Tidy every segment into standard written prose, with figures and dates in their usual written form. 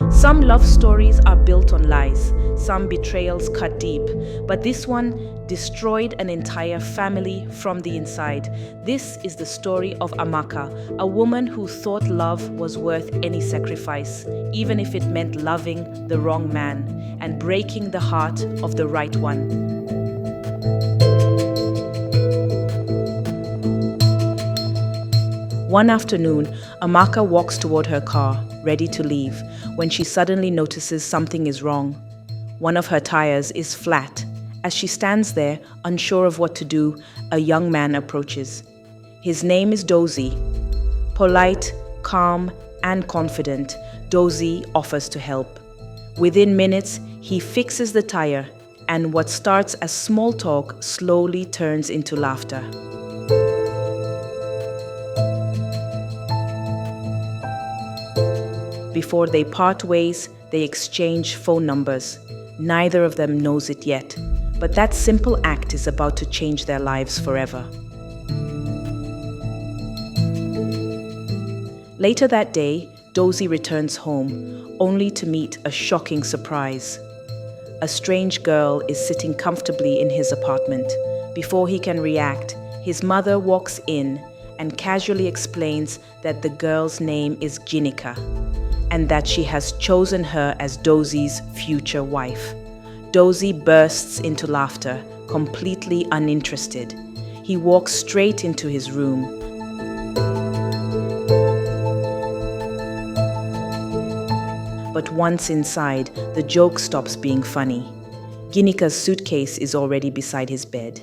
Some love stories are built on lies, some betrayals cut deep, but this one destroyed an entire family from the inside. This is the story of Amaka, a woman who thought love was worth any sacrifice, even if it meant loving the wrong man and breaking the heart of the right one. One afternoon, Amaka walks toward her car, ready to leave, when she suddenly notices something is wrong. One of her tires is flat. As she stands there, unsure of what to do, a young man approaches. His name is Dozie. Polite, calm, and confident, Dozie offers to help. Within minutes, he fixes the tire, and what starts as small talk slowly turns into laughter. Before they part ways, they exchange phone numbers. Neither of them knows it yet, but that simple act is about to change their lives forever. Later that day, Dozie returns home, only to meet a shocking surprise. A strange girl is sitting comfortably in his apartment. Before he can react, his mother walks in and casually explains that the girl's name is Ginika, and that she has chosen her as Dozie's future wife. Dozie bursts into laughter, completely uninterested. He walks straight into his room. But once inside, the joke stops being funny. Ginika's suitcase is already beside his bed.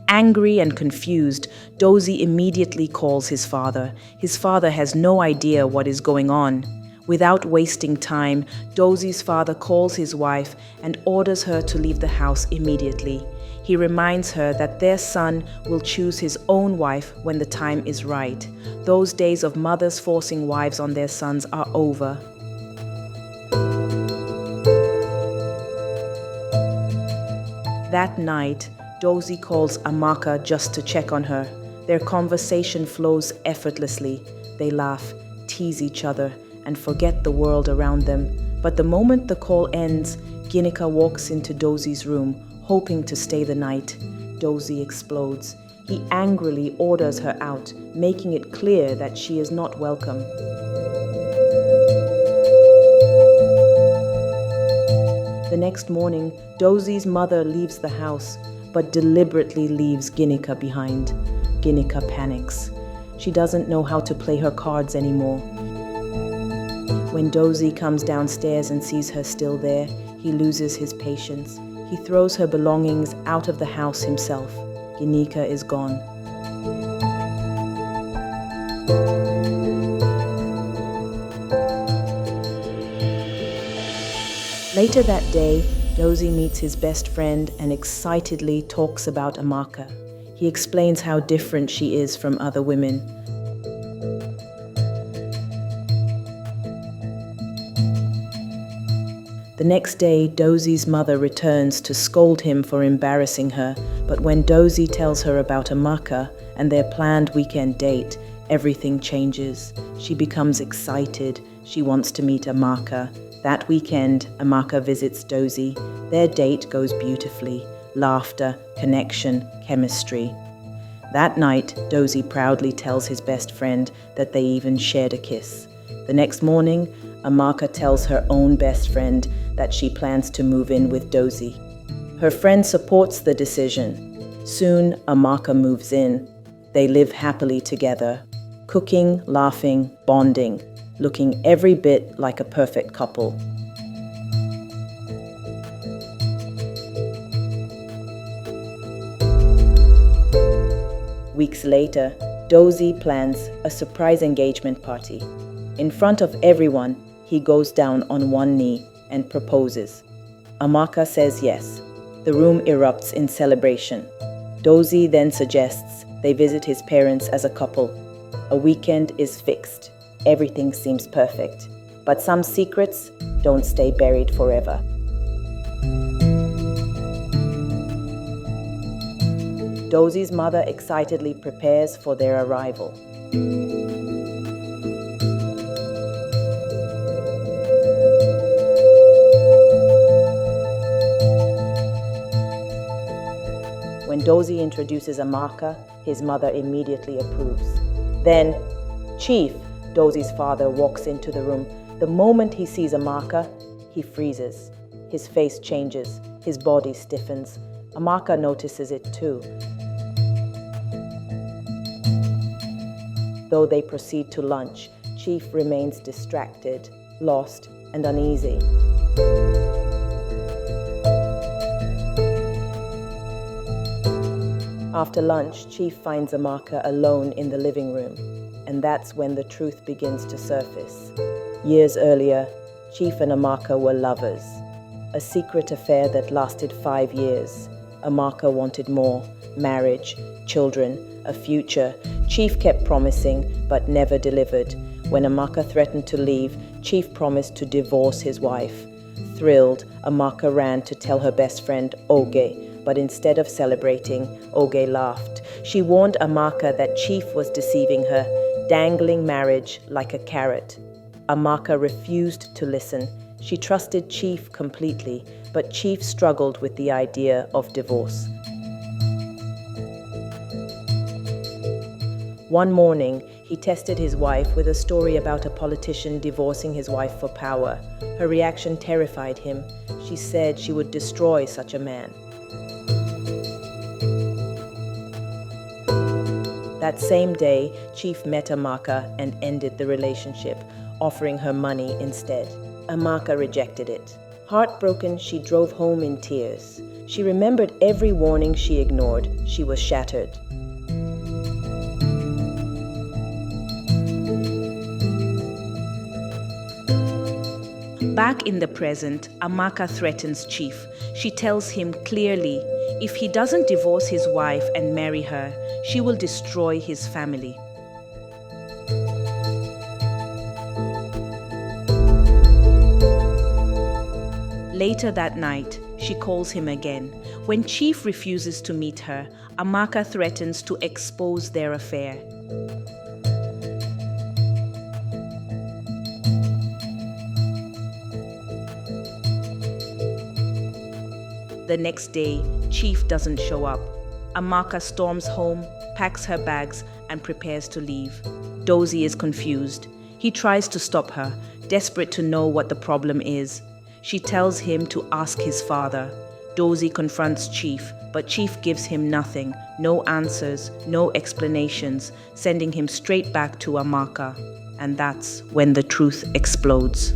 Angry and confused, Dozie immediately calls his father. His father has no idea what is going on. Without wasting time, Dozie's father calls his wife and orders her to leave the house immediately. He reminds her that their son will choose his own wife when the time is right. Those days of mothers forcing wives on their sons are over. That night, Dozie calls Amaka just to check on her. Their conversation flows effortlessly. They laugh, tease each other, and forget the world around them. But the moment the call ends, Ginika walks into Dozie's room, hoping to stay the night. Dozie explodes. He angrily orders her out, making it clear that she is not welcome. The next morning, Dozie's mother leaves the house, but deliberately leaves Ginika behind. Ginika panics. She doesn't know how to play her cards anymore. When Dozie comes downstairs and sees her still there, he loses his patience. He throws her belongings out of the house himself. Ginika is gone. Later that day, Dozie meets his best friend and excitedly talks about Amaka. He explains how different she is from other women. The next day, Dozie's mother returns to scold him for embarrassing her, but when Dozie tells her about Amaka and their planned weekend date, everything changes. She becomes excited. She wants to meet Amaka. That weekend, Amaka visits Dozie. Their date goes beautifully. Laughter, connection, chemistry. That night, Dozie proudly tells his best friend that they even shared a kiss. The next morning, Amaka tells her own best friend that she plans to move in with Dozie. Her friend supports the decision. Soon, Amaka moves in. They live happily together, cooking, laughing, bonding, looking every bit like a perfect couple. Weeks later, Dozie plans a surprise engagement party. In front of everyone, he goes down on one knee and proposes. Amaka says yes. The room erupts in celebration. Dozie then suggests they visit his parents as a couple. A weekend is fixed. Everything seems perfect. But some secrets don't stay buried forever. Dozie's mother excitedly prepares for their arrival. Dozie introduces Amaka, his mother immediately approves. Then, Chief, Dozie's father, walks into the room. The moment he sees Amaka, he freezes. His face changes, his body stiffens. Amaka notices it too. Though they proceed to lunch, Chief remains distracted, lost, and uneasy. After lunch, Chief finds Amaka alone in the living room, and that's when the truth begins to surface. Years earlier, Chief and Amaka were lovers. A secret affair that lasted 5 years. Amaka wanted more: marriage, children, a future. Chief kept promising, but never delivered. When Amaka threatened to leave, Chief promised to divorce his wife. Thrilled, Amaka ran to tell her best friend, Oge, but instead of celebrating, Oge laughed. She warned Amaka that Chief was deceiving her, dangling marriage like a carrot. Amaka refused to listen. She trusted Chief completely, but Chief struggled with the idea of divorce. One morning, he tested his wife with a story about a politician divorcing his wife for power. Her reaction terrified him. She said she would destroy such a man. That same day, Chief met Amaka and ended the relationship, offering her money instead. Amaka rejected it. Heartbroken, she drove home in tears. She remembered every warning she ignored. She was shattered. Back in the present, Amaka threatens Chief. She tells him clearly, if he doesn't divorce his wife and marry her, she will destroy his family. Later that night, she calls him again. When Chief refuses to meet her, Amaka threatens to expose their affair. The next day, Chief doesn't show up. Amaka storms home, packs her bags, and prepares to leave. Dozie is confused. He tries to stop her, desperate to know what the problem is. She tells him to ask his father. Dozie confronts Chief, but Chief gives him nothing, no answers, no explanations, sending him straight back to Amaka. And that's when the truth explodes.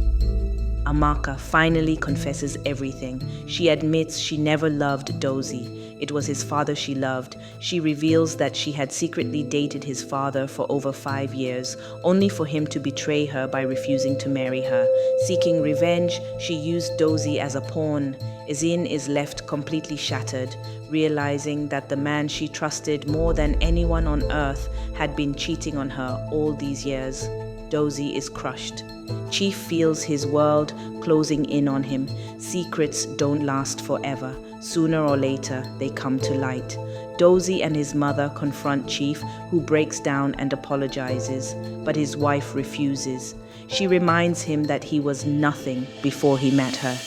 Amaka finally confesses everything. She admits she never loved Dozie. It was his father she loved. She reveals that she had secretly dated his father for over 5 years, only for him to betray her by refusing to marry her. Seeking revenge, she used Dozie as a pawn. Izin is left completely shattered, realizing that the man she trusted more than anyone on earth had been cheating on her all these years. Dozie is crushed. Chief feels his world closing in on him. Secrets don't last forever. Sooner or later, they come to light. Dozie and his mother confront Chief, who breaks down and apologizes, but his wife refuses. She reminds him that he was nothing before he met her.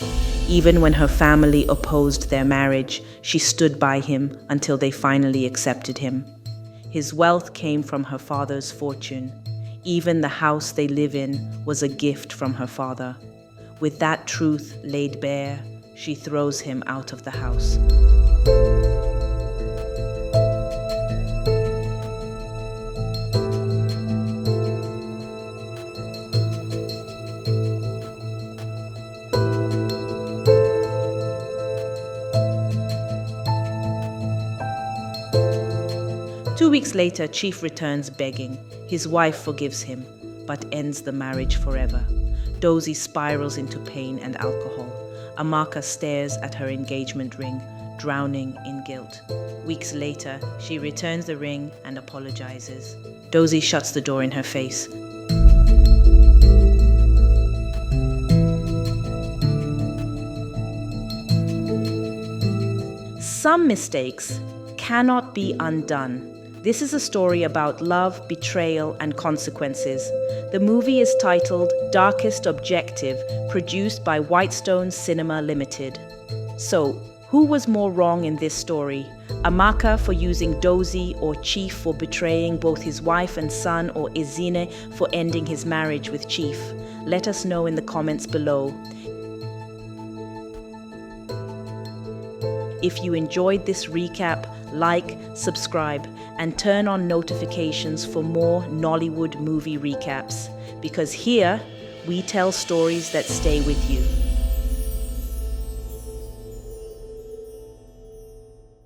Even when her family opposed their marriage, she stood by him until they finally accepted him. His wealth came from her father's fortune. Even the house they live in was a gift from her father. With that truth laid bare, she throws him out of the house. 2 weeks later, Chief returns begging. His wife forgives him, but ends the marriage forever. Dozie spirals into pain and alcohol. Amaka stares at her engagement ring, drowning in guilt. Weeks later, she returns the ring and apologizes. Dozie shuts the door in her face. Some mistakes cannot be undone. This is a story about love, betrayal, and consequences. The movie is titled Darkest Objective, produced by Whitestone Cinema Limited. So, Who was more wrong in this story? Amaka for using Dozie, or Chief for betraying both his wife and son, or Ezine for ending his marriage with Chief? Let us know in the comments below. If you enjoyed this recap, like, subscribe, and turn on notifications for more Nollywood movie recaps. Because here, we tell stories that stay with you.